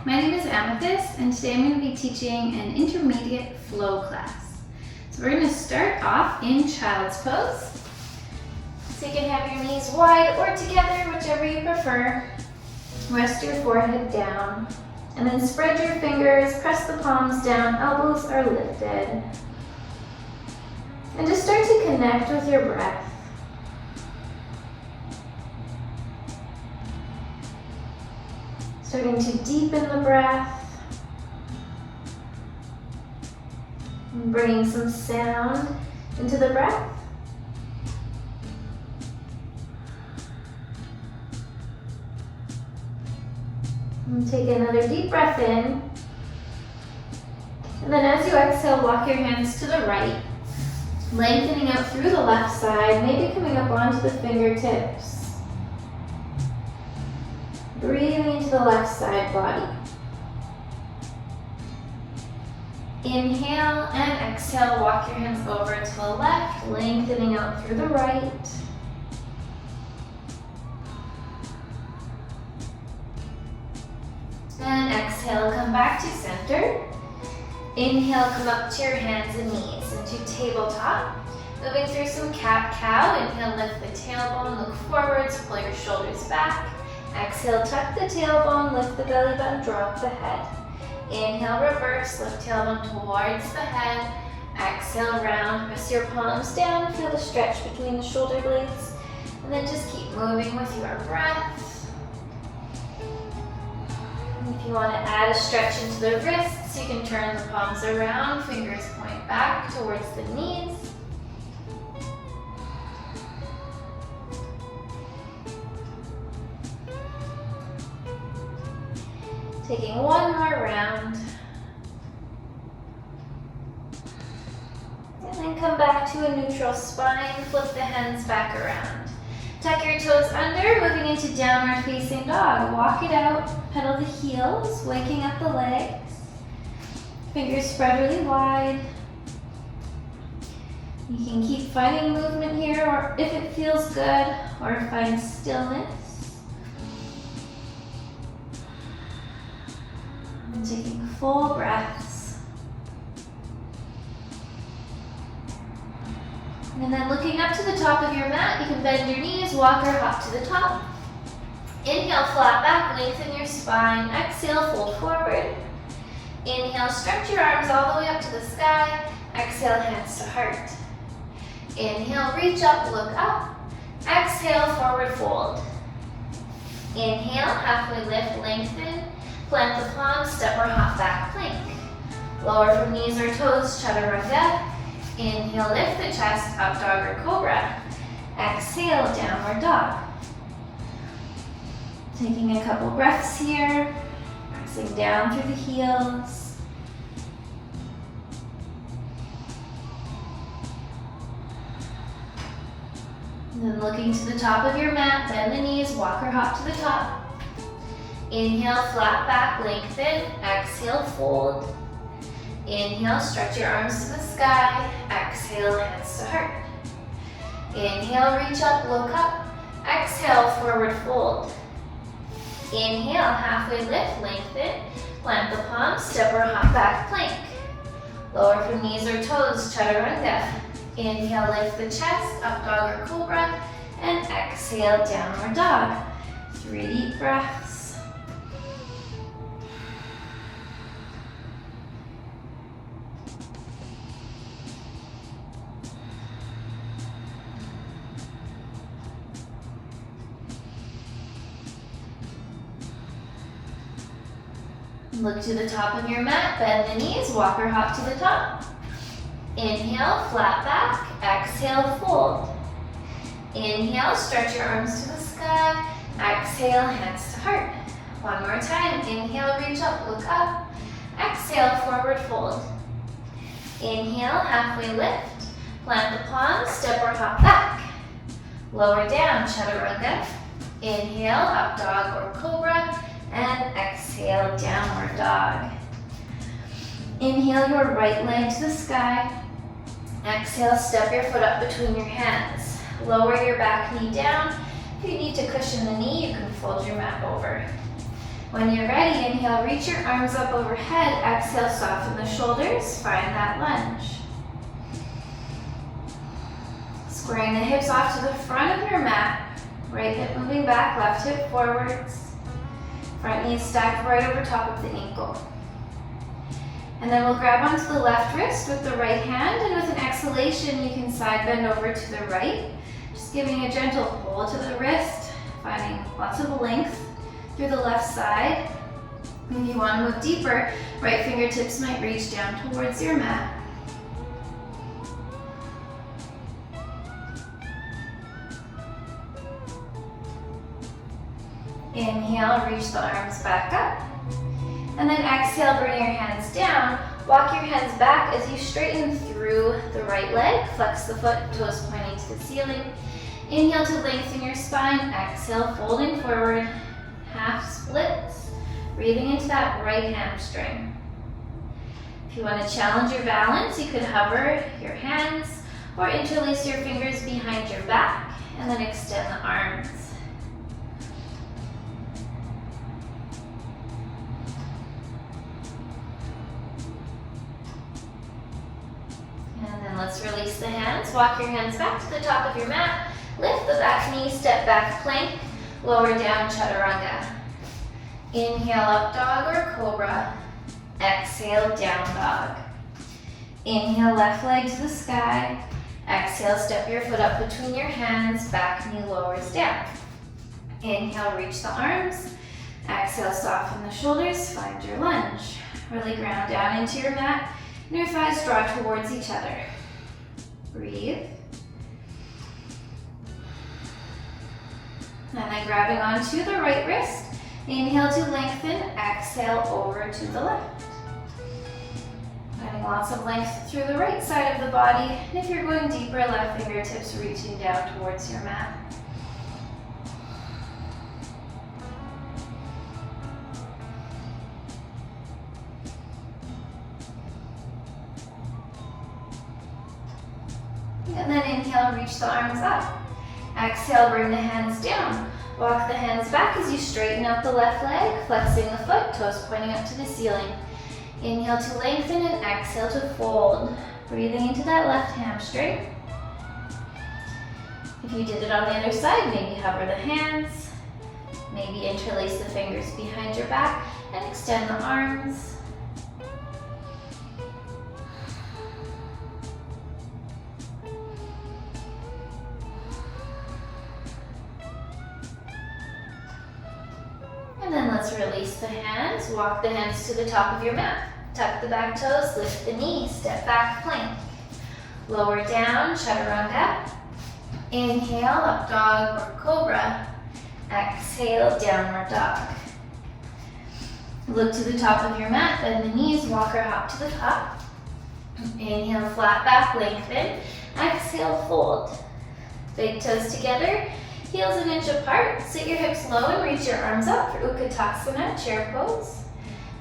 my name is Amethyst, and today I'm going to be teaching an intermediate flow class. So we're going to start off in child's pose. So you can have your knees wide or together, whichever you prefer. Rest your forehead down, and then spread your fingers, press the palms down, elbows are lifted. And just start to connect with your breath. Starting to deepen the breath. And bringing some sound into the breath. And take another deep breath in. And then as you exhale, walk your hands to the right, lengthening out through the left side, maybe coming up onto the fingertips. Breathing into the left side body. Inhale and exhale, walk your hands over to the left, lengthening out through the right. And exhale, come back to center. Inhale, come up to your hands and knees into tabletop. Moving through some cat-cow. Inhale, lift the tailbone, look forwards, pull your shoulders back. Exhale, tuck the tailbone, lift the belly button, drop the head. Inhale, reverse, lift tailbone towards the head. Exhale, round, press your palms down, feel the stretch between the shoulder blades. And then just keep moving with your breath. If you want to add a stretch into the wrists, you can turn the palms around, fingers point back towards the knees. Taking one more round. And then come back to a neutral spine, flip the hands back around. Tuck your toes under, moving into downward facing dog. Walk it out, pedal the heels, waking up the legs. Fingers spread really wide. You can keep finding movement here, or if it feels good, or find stillness. And taking full breaths. And then looking up to the top of your mat, you can bend your knees, walk or hop to the top. Inhale, flat back, lengthen your spine. Exhale, fold forward. Inhale, stretch your arms all the way up to the sky. Exhale, hands to heart. Inhale, reach up, look up. Exhale, forward fold. Inhale, halfway lift, lengthen. Plant the palms, step or hop back plank. Lower from knees or toes, chaturanga. Inhale, lift the chest, up dog or cobra. Exhale, downward dog. Taking a couple breaths here, pressing down through the heels. And then looking to the top of your mat, bend the knees, walk or hop to the top. Inhale, flat back, lengthen. Exhale, fold. Inhale, stretch your arms to the sky. Exhale, hands to heart. Inhale, reach up, look up. Exhale, forward fold. Inhale, halfway lift, lengthen. Plant the palms, step or hop back plank. Lower from knees or toes, chaturanga. Inhale, lift the chest, up dog or cobra. And exhale, downward dog. 3 deep breaths. Look to the top of your mat, bend the knees, walk or hop to the top. Inhale, flat back. Exhale, fold. Inhale, stretch your arms to the sky. Exhale, hands to heart. One more time. Inhale, reach up, look up. Exhale, forward fold. Inhale, halfway lift. Plant the palms, step or hop back. Lower down, chaturanga. Inhale, up dog or cobra. And exhale, downward dog. Inhale your right leg to the sky. Exhale, step your foot up between your hands. Lower your back knee down. If you need to cushion the knee, you can fold your mat over. When you're ready, inhale, reach your arms up overhead. Exhale, soften the shoulders. Find that lunge. Squaring the hips off to the front of your mat. Right hip moving back, left hip forwards. Front knee stacked right over top of the ankle. And then we'll grab onto the left wrist with the right hand, and with an exhalation, you can side bend over to the right. Just giving a gentle pull to the wrist, finding lots of length through the left side. If you want to move deeper, right fingertips might reach down towards your mat. Inhale, reach the arms back up. And then exhale, bring your hands down. Walk your hands back as you straighten through the right leg. Flex the foot, toes pointing to the ceiling. Inhale to lengthen your spine. Exhale, folding forward. Half splits. Breathing into that right hamstring. If you want to challenge your balance, you could hover your hands or interlace your fingers behind your back and then extend the arms. And then let's release the hands. Walk your hands back to the top of your mat. Lift the back knee, step back plank. Lower down chaturanga. Inhale, up dog or cobra. Exhale, down dog. Inhale, left leg to the sky. Exhale, step your foot up between your hands. Back knee lowers down. Inhale, reach the arms. Exhale, soften the shoulders. Find your lunge. Really ground down into your mat. And your thighs draw towards each other. Breathe. And then grabbing onto the right wrist. Inhale to lengthen. Exhale over to the left. Finding lots of length through the right side of the body. And if you're going deeper, left fingertips reaching down towards your mat. And then inhale, reach the arms up. Exhale, bring the hands down. Walk the hands back as you straighten out the left leg, flexing the foot, toes pointing up to the ceiling. Inhale to lengthen and exhale to fold. Breathing into that left hamstring. If you did it on the other side, maybe hover the hands. Maybe interlace the fingers behind your back and extend the arms. And then let's release the hands. Walk the hands to the top of your mat. Tuck the back toes, lift the knees, step back plank. Lower down, chaturanga. Inhale, up dog or cobra. Exhale, downward dog. Look to the top of your mat, bend the knees, walk or hop to the top. Inhale, flat back, lengthen. Exhale, fold. Big toes together. Heels an inch apart, sit your hips low and reach your arms up for Utkatasana, chair pose.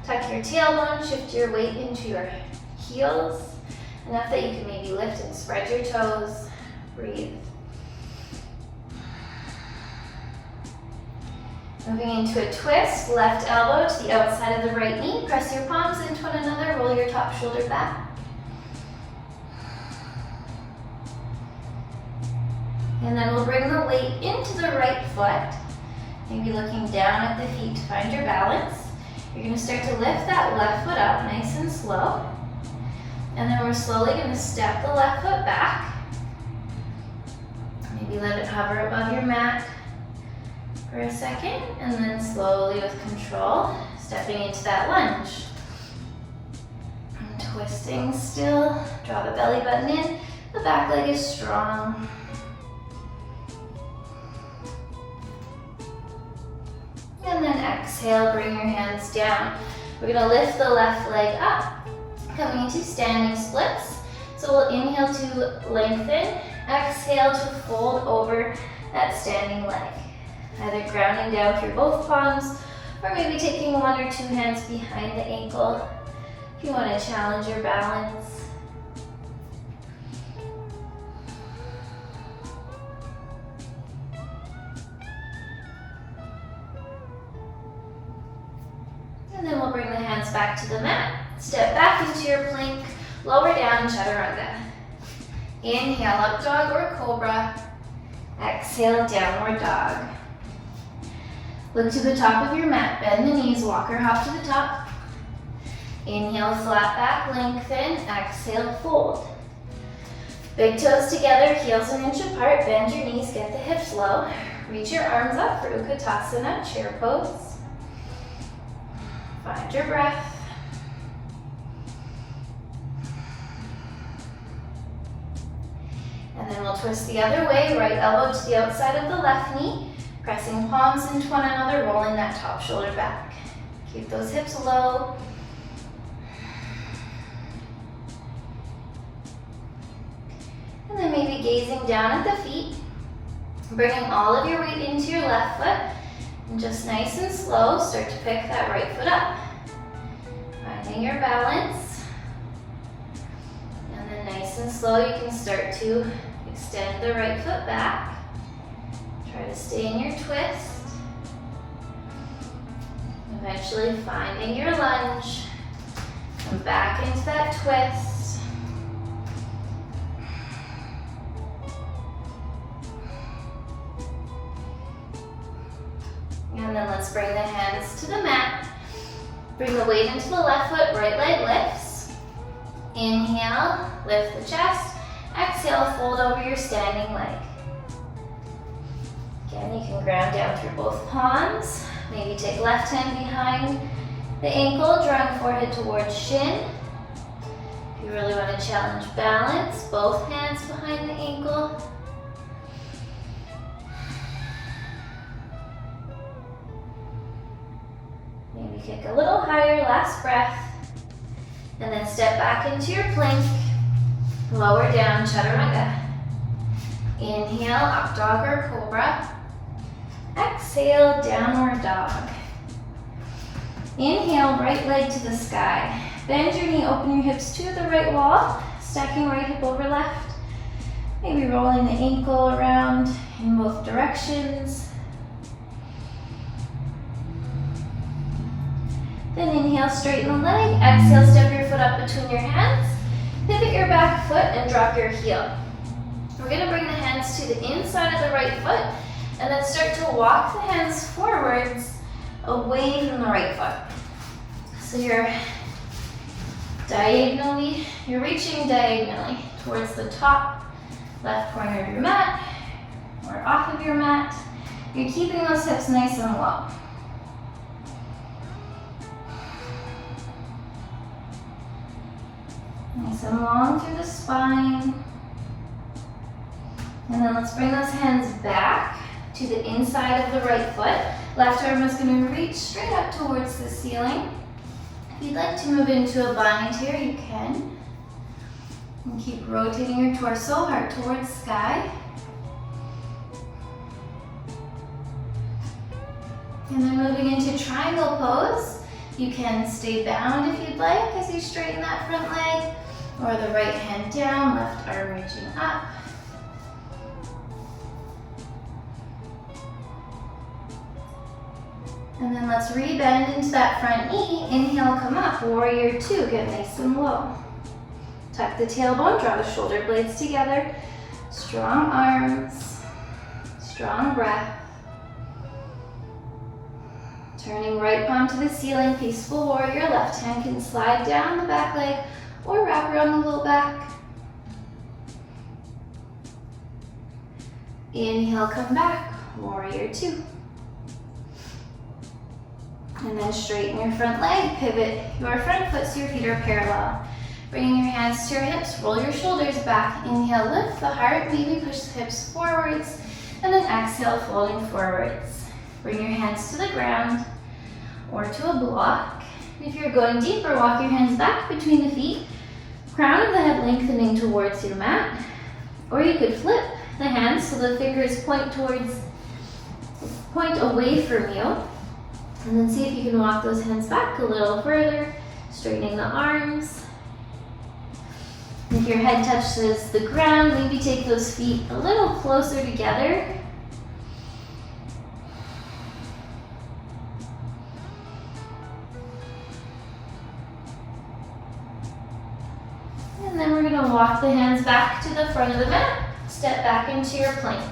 Tuck your tailbone, shift your weight into your heels, enough that you can maybe lift and spread your toes. Breathe. Moving into a twist, left elbow to the outside of the right knee, press your palms into one another, roll your top shoulder back. And then we'll bring the weight into the right foot, maybe looking down at the feet to find your balance. You're going to start to lift that left foot up nice and slow. And then we're slowly going to step the left foot back. Maybe let it hover above your mat for a second, and then slowly with control, stepping into that lunge. And twisting still, draw the belly button in, the back leg is strong. And then exhale, bring your hands down. We're gonna lift the left leg up, coming into standing splits. So we'll inhale to lengthen, exhale to fold over that standing leg. Either grounding down through both palms, or maybe taking one or two hands behind the ankle if you want to challenge your balance. And then we'll bring the hands back to the mat. Step back into your plank, lower down, chaturanga. Inhale, up dog or cobra. Exhale, downward dog. Look to the top of your mat, bend the knees, walk or hop to the top. Inhale, flat back, lengthen. Exhale, fold. Big toes together, heels an inch apart, bend your knees, get the hips low. Reach your arms up for Utkatasana, chair pose. Find your breath. And then we'll twist the other way, right elbow to the outside of the left knee, pressing palms into one another, rolling that top shoulder back. Keep those hips low. And then maybe gazing down at the feet, bringing all of your weight into your left foot, and just nice and slow, start to pick that right foot up. Finding your balance. And then nice and slow, you can start to extend the right foot back. Try to stay in your twist. Eventually finding your lunge. Come back into that twist. And then let's bring the hands to the mat. Bring the weight into the left foot, right leg lifts. Inhale, lift the chest. Exhale, fold over your standing leg. Again, you can ground down through both palms. Maybe take left hand behind the ankle, drawing forehead towards shin. If you really want to challenge balance, both hands behind the ankle. Maybe kick a little higher, last breath. And then step back into your plank. Lower down, chaturanga. Inhale, up dog or cobra. Exhale, downward dog. Inhale, right leg to the sky. Bend your knee, open your hips to the right wall. Stacking right hip over left. Maybe rolling the ankle around in both directions. Then inhale, straighten the leg. Exhale, step your foot up between your hands. Pivot your back foot and drop your heel. We're going to bring the hands to the inside of the right foot and then start to walk the hands forwards away from the right foot. So you're reaching diagonally towards the top left corner of your mat or off of your mat. You're keeping those hips nice and low. Nice and long through the spine. And then let's bring those hands back to the inside of the right foot. Left arm is going to reach straight up towards the ceiling. If you'd like to move into a bind here, you can. And keep rotating your torso, heart towards sky. And then moving into triangle pose. You can stay bound if you'd like as you straighten that front leg. Or the right hand down, left arm reaching up. And then let's re-bend into that front knee. Inhale, come up, warrior two, get nice and low. Tuck the tailbone, draw the shoulder blades together. Strong arms, strong breath. Turning right palm to the ceiling, peaceful warrior. Left hand can slide down the back leg or wrap around the low back. Inhale, come back, warrior two. And then straighten your front leg, pivot your front foot so your feet are parallel. Bringing your hands to your hips, roll your shoulders back. Inhale, lift the heart, maybe push the hips forwards. And then exhale, folding forwards. Bring your hands to the ground or to a block. If you're going deeper, walk your hands back between the feet. Crown of the head lengthening towards your mat. Or you could flip the hands so the fingers point away from you. And then see if you can walk those hands back a little further, straightening the arms. If your head touches the ground, maybe take those feet a little closer together. And then we're gonna walk the hands back to the front of the mat. Step back into your plank.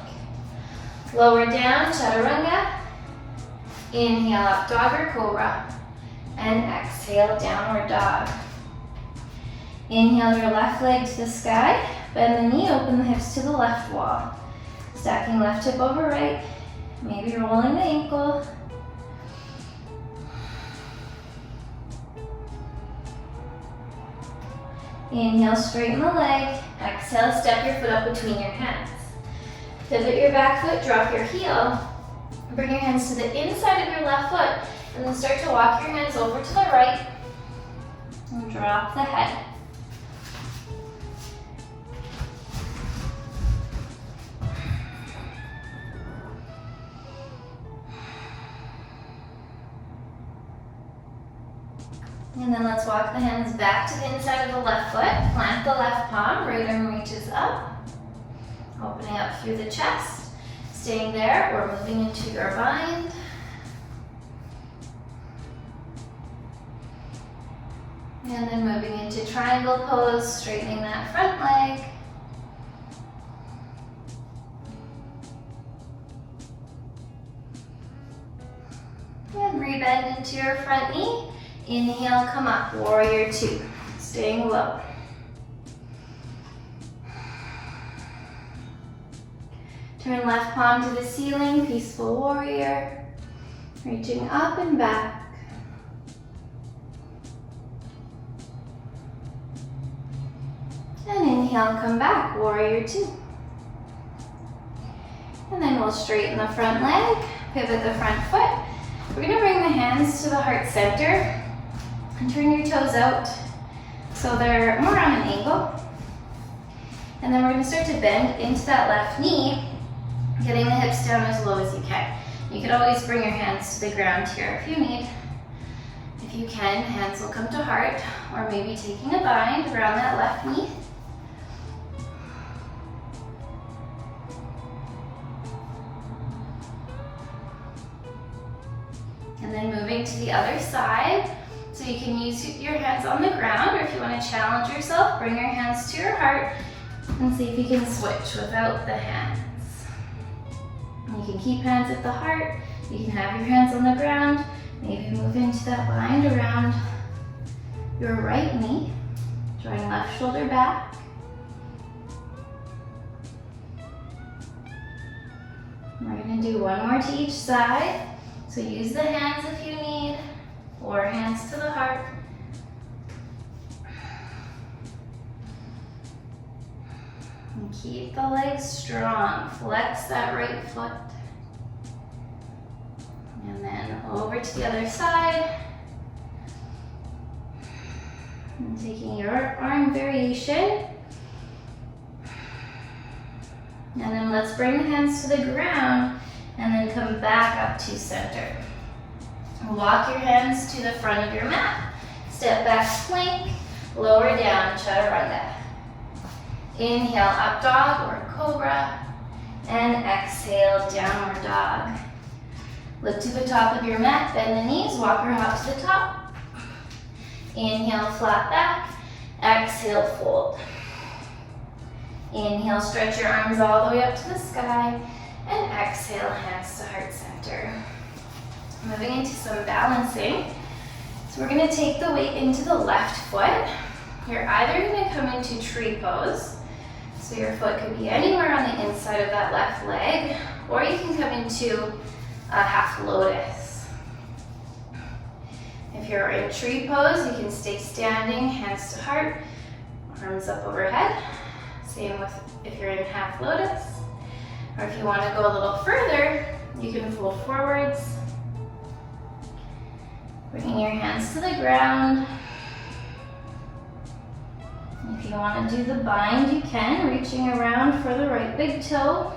Lower down, chaturanga. Inhale, up dog or cobra. And exhale, downward dog. Inhale your left leg to the sky. Bend the knee, open the hips to the left wall. Stacking left hip over right. Maybe rolling the ankle. Inhale, straighten the leg. Exhale, step your foot up between your hands. Pivot your back foot, drop your heel. Bring your hands to the inside of your left foot, and then start to walk your hands over to the right. And drop the head. And then let's walk the hands back to the inside of the left foot. Plant the left palm, right arm reaches up. Opening up through the chest. Staying there or moving into your bind. And then moving into triangle pose, straightening that front leg. And rebend into your front knee. Inhale, come up, warrior two, staying low. Turn left palm to the ceiling, peaceful warrior. Reaching up and back. And inhale, come back, warrior two. And then we'll straighten the front leg, pivot the front foot. We're gonna bring the hands to the heart center and turn your toes out so they're more on an angle. And then we're gonna start to bend into that left knee, getting the hips down as low as you can. You could always bring your hands to the ground here if you need. If you can, hands will come to heart, or maybe taking a bind around that left knee. And then moving to the other side. So you can use your hands on the ground, or if you want to challenge yourself, bring your hands to your heart and see if you can switch without the hands. You can keep hands at the heart. You can have your hands on the ground. Maybe move into that bind around your right knee. Drawing left shoulder back. We're going to do one more to each side. So use the hands if you need, or hands to the heart. And keep the legs strong. Flex that right foot. And then over to the other side. And taking your arm variation. And then let's bring the hands to the ground and then come back up to center. Walk your hands to the front of your mat. Step back, plank, lower down, chaturanga. Inhale, up dog or cobra, and exhale, downward dog. Look to the top of your mat, bend the knees, walk your hop to the top. Inhale, flat back, exhale, fold. Inhale, stretch your arms all the way up to the sky, and exhale, hands to heart center. Moving into some balancing. So we're gonna take the weight into the left foot. You're either gonna come into tree pose, so your foot could be anywhere on the inside of that left leg, or you can come into a half lotus. If you're in tree pose, you can stay standing, hands to heart, arms up overhead. Same with if you're in half lotus. Or if you want to go a little further, you can fold forwards. Bringing your hands to the ground. If you want to do the bind, you can, reaching around for the right big toe.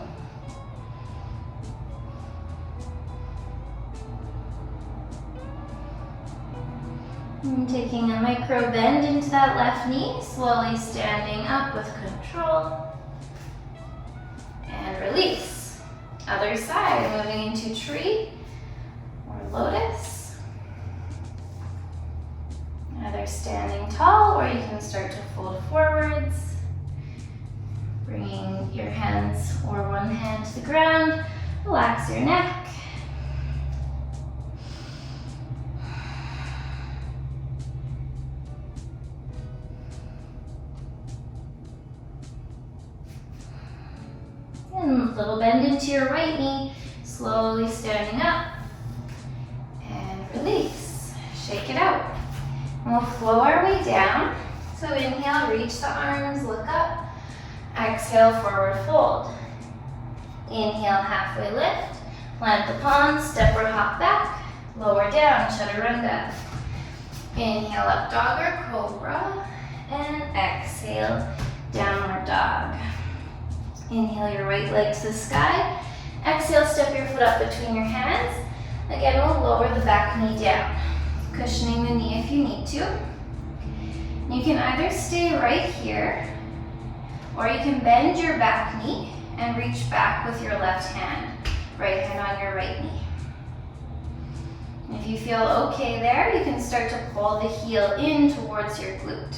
And taking a micro bend into that left knee, slowly standing up with control. And release. Other side, moving into tree or lotus. Other standing tall, or you can start to fold forwards, bringing your hands or one hand to the ground. Relax your neck. And a little bend into your right knee, slowly standing up. And release. Shake it out. And we'll flow our way down. So inhale, reach the arms, look up. Exhale, forward fold. Inhale, halfway lift. Plant the palms, step or hop back. Lower down, chaturanga. Inhale, up dog or cobra. And exhale, downward dog. Inhale your right leg to the sky. Exhale, step your foot up between your hands. Again, we'll lower the back knee down, cushioning the knee if you need to. You can either stay right here, or you can bend your back knee and reach back with your left hand. Right hand on your right knee. If you feel okay there, you can start to pull the heel in towards your glute.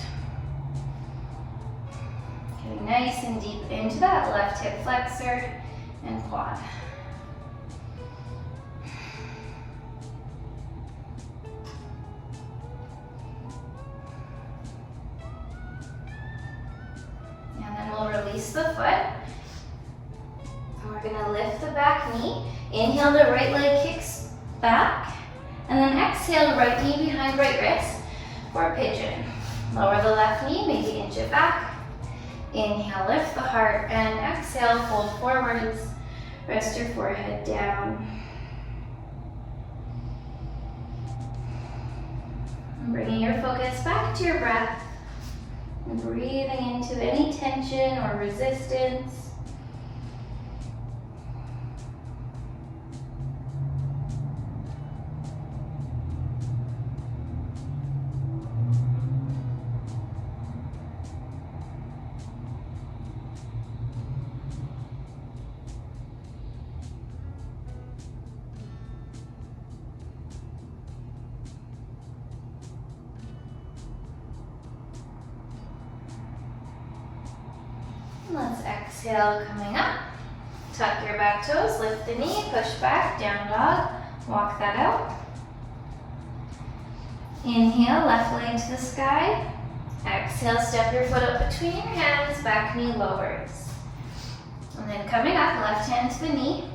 Getting nice and deep into that left hip flexor and quad. And then we'll release the foot. And we're gonna lift the back knee. Inhale, the right leg kicks back. And then exhale, right knee behind right wrist for a pigeon. Lower the left knee, maybe inch it back. Inhale, lift the heart, and exhale, fold forwards. Rest your forehead down. And bringing your focus back to your breath. And breathing into any tension or resistance. Let's exhale, coming up. Tuck your back toes, lift the knee, push back, down dog. Walk that out. Inhale, left leg to the sky. Exhale, step your foot up between your hands, back knee lowers. And then coming up, left hand to the knee.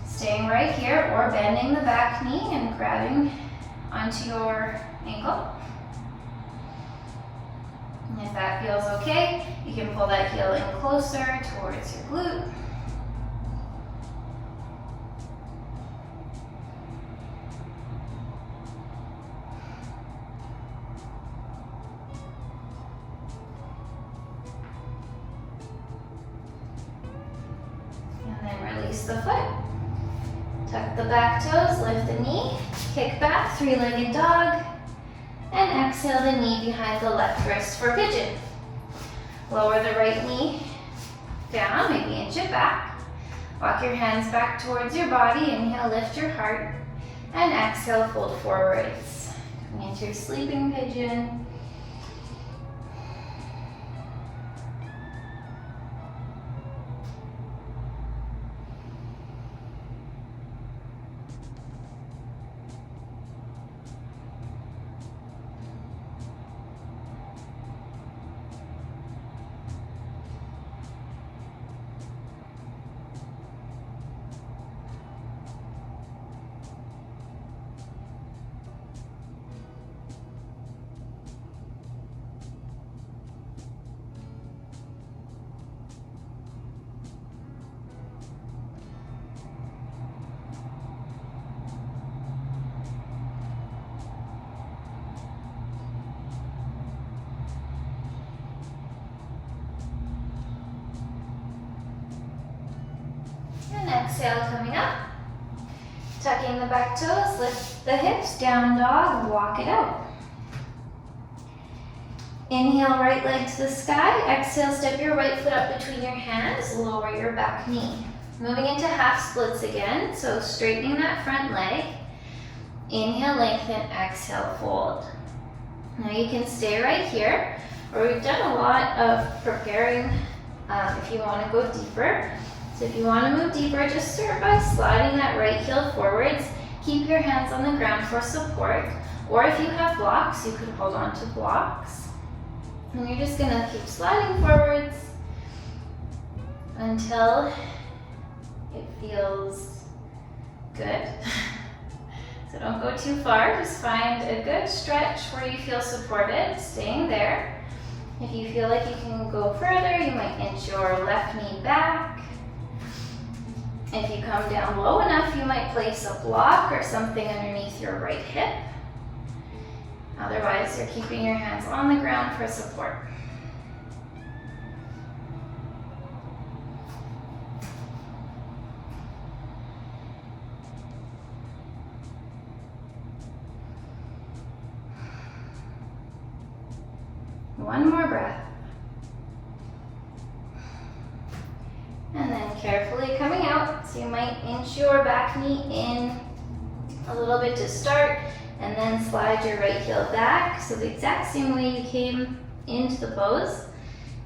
Staying right here or bending the back knee and grabbing onto your ankle. And if that feels okay, you can pull that heel in closer towards your glute. And then release the foot. Tuck the back toes, lift the knee, kick back, three-legged dog. And exhale the knee behind the left wrist for pigeon. Lower the right knee down, maybe inch it back. Walk your hands back towards your body. Inhale, lift your heart. And exhale, fold forwards. Coming into your sleeping pigeon. And exhale, coming up. Tucking the back toes, lift the hips, down dog, walk it out. Inhale, right leg to the sky. Exhale, step your right foot up between your hands, lower your back knee. Moving into half splits again, so straightening that front leg. Inhale, lengthen, exhale, fold. Now you can stay right here, or we've done a lot of preparing if you want to go deeper. So if you want to move deeper, just start by sliding that right heel forwards. Keep your hands on the ground for support, or if you have blocks, you could hold on to blocks. And you're just going to keep sliding forwards until it feels good. So don't go too far, just find a good stretch where you feel supported, staying there. If you feel like you can go further, you might inch your left knee back. If you come down low enough, you might place a block or something underneath your right hip. Otherwise, you're keeping your hands on the ground for support. One more breath. And then carefully coming out. So you might inch your back knee in a little bit to start, and then slide your right heel back. So the exact same way you came into the pose.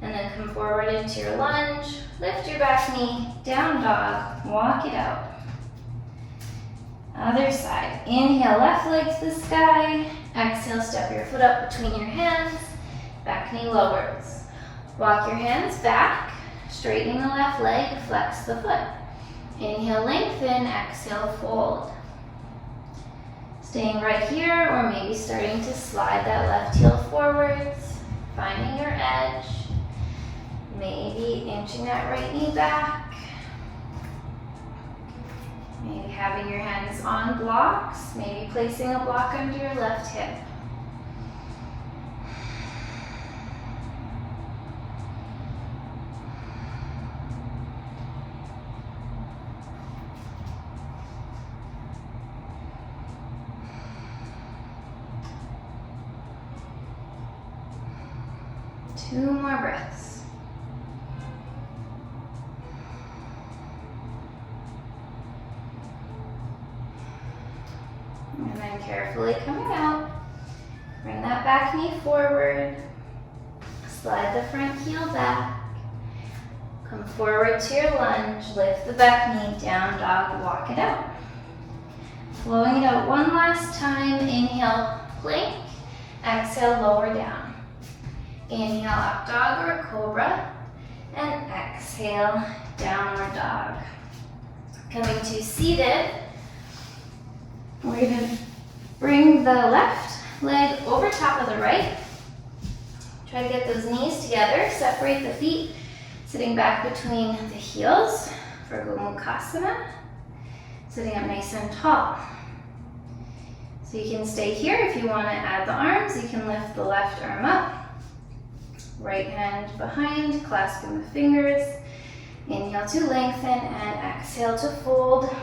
And then come forward into your lunge. Lift your back knee, down dog, walk it out. Other side. Inhale, left leg to the sky. Exhale, step your foot up between your hands. Back knee lowers. Walk your hands back, straightening the left leg, flex the foot. Inhale, lengthen, exhale, fold. Staying right here, or maybe starting to slide that left heel forwards, finding your edge. Maybe inching that right knee back. Maybe having your hands on blocks, maybe placing a block under your left hip. Two more breaths. And then carefully coming out, bring that back knee forward, slide the front heel back, come forward to your lunge, lift the back knee, down dog, walk it out. Flowing it out one last time, inhale, plank, exhale, lower down. Inhale, up dog or cobra, and exhale, downward dog. Coming to seated, we're going to bring the left leg over top of the right. Try to get those knees together, separate the feet, sitting back between the heels for Gomukhasana, sitting up nice and tall. So you can stay here. If you want to add the arms, you can lift the left arm up. Right hand behind, clasping the fingers. Inhale to lengthen and exhale to fold.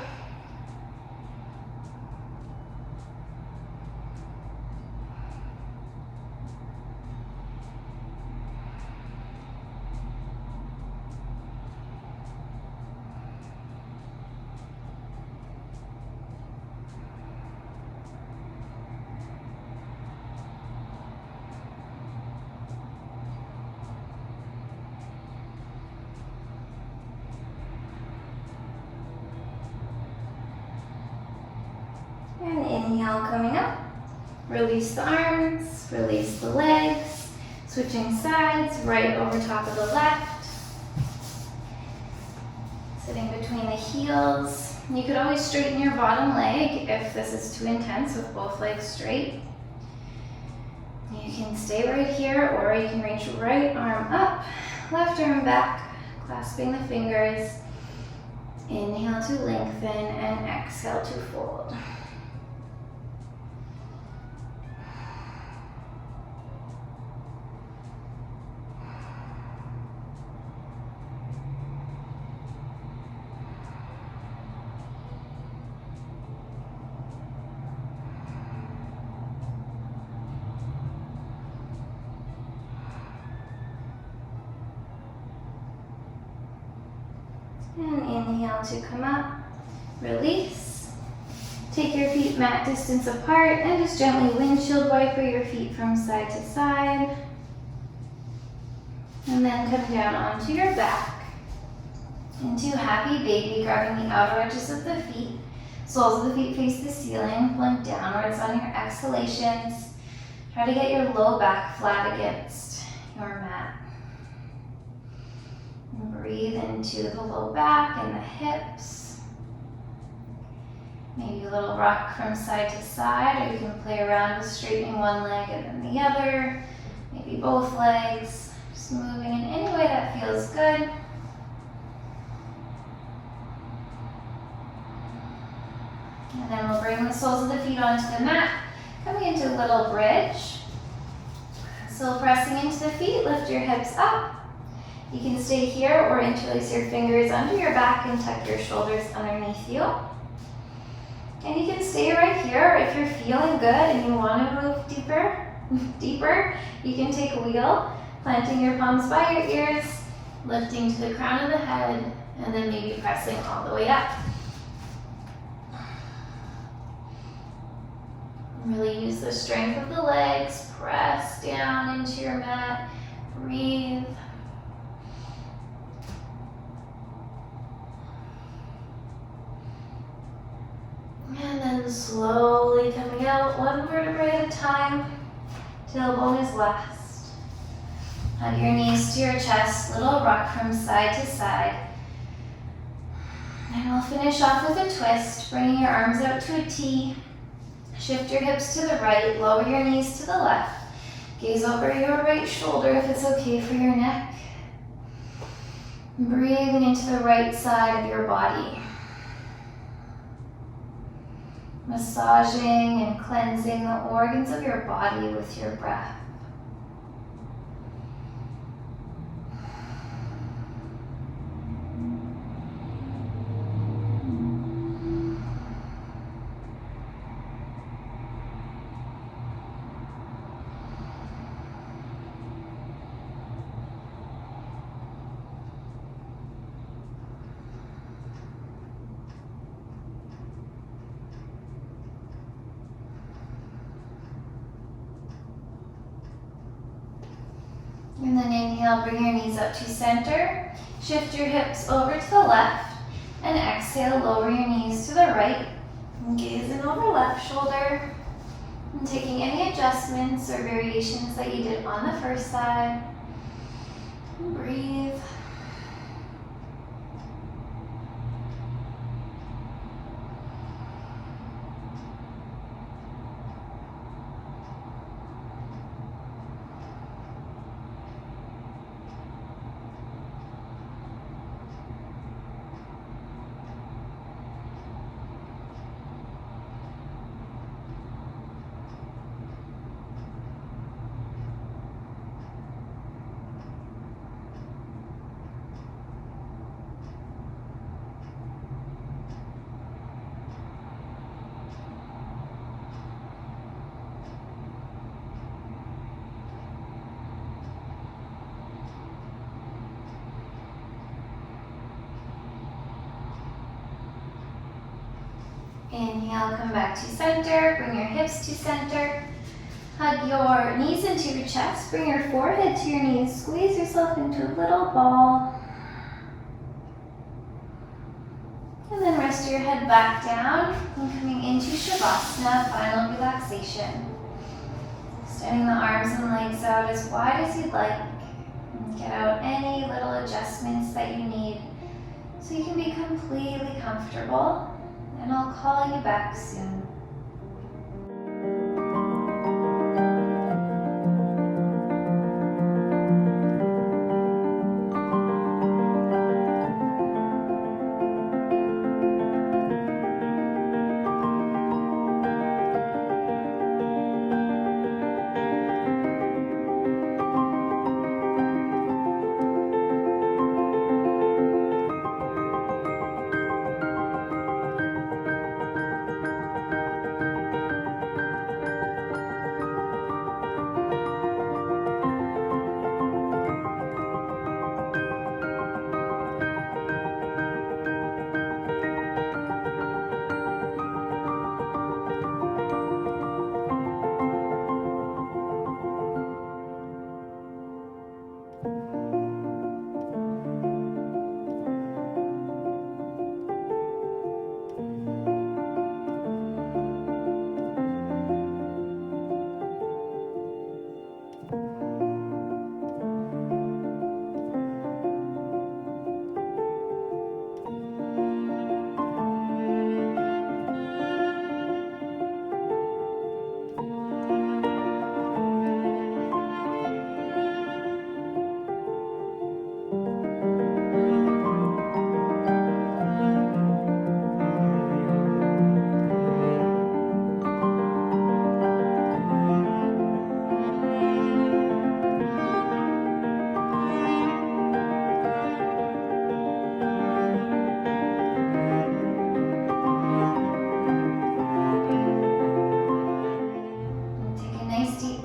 And inhale, coming up. Release the arms, release the legs. Switching sides, right over top of the left. Sitting between the heels. You could always straighten your bottom leg if this is too intense with both legs straight. You can stay right here, or you can reach right arm up, left arm back, clasping the fingers. Inhale to lengthen and exhale to fold. And inhale to come up, release. Take your feet mat distance apart and just gently windshield wiper your feet from side to side. And then come down onto your back into happy baby, grabbing the outer edges of the feet. Soles of the feet face the ceiling, blink downwards on your exhalations. Try to get your low back flat against your mat. And breathe into the low back and the hips. Maybe a little rock from side to side, or you can play around with straightening one leg and then the other. Maybe both legs. Just moving in any way that feels good. And then we'll bring the soles of the feet onto the mat, coming into a little bridge. Still pressing into the feet, lift your hips up. You can stay here or interlace your fingers under your back and tuck your shoulders underneath you. And you can stay right here. If you're feeling good and you want to move deeper, you can take a wheel, planting your palms by your ears, lifting to the crown of the head, and then maybe pressing all the way up. Really use the strength of the legs, press down into your mat, breathe. And then slowly coming out, one vertebrae at a time, tailbone is last. Hug your knees to your chest, little rock from side to side. And we'll finish off with a twist, bringing your arms out to a T. Shift your hips to the right, lower your knees to the left. Gaze over your right shoulder if it's okay for your neck. Breathing into the right side of your body. Massaging and cleansing the organs of your body with your breath. And then inhale, bring your knees up to center. Shift your hips over to the left. And exhale, lower your knees to the right. And gaze in over left shoulder. And taking any adjustments or variations that you did on the first side. And breathe. Inhale, come back to center, bring your hips to center. Hug your knees into your chest, bring your forehead to your knees, squeeze yourself into a little ball. And then rest your head back down and coming into Shavasana, final relaxation. Extending the arms and legs out as wide as you'd like. And get out any little adjustments that you need so you can be completely comfortable. And I'll call you back soon.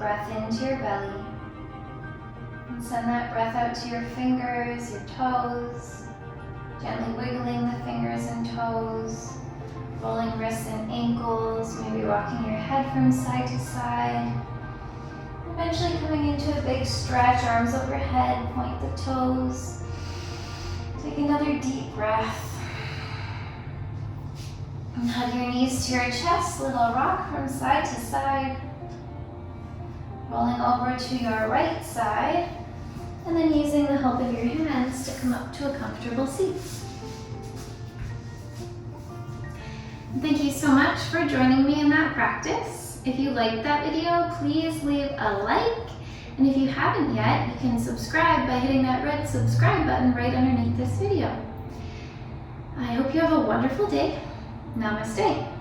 breath into your belly. And send that breath out to your fingers, your toes. Gently wiggling the fingers and toes. Rolling wrists and ankles. Maybe rocking your head from side to side. Eventually coming into a big stretch. Arms overhead. Point the toes. Take another deep breath. And hug your knees to your chest, little rock from side to side. Rolling over to your right side, and then using the help of your hands to come up to a comfortable seat. Thank you so much for joining me in that practice. If you liked that video, please leave a like. And if you haven't yet, you can subscribe by hitting that red subscribe button right underneath this video. I hope you have a wonderful day. Namaste.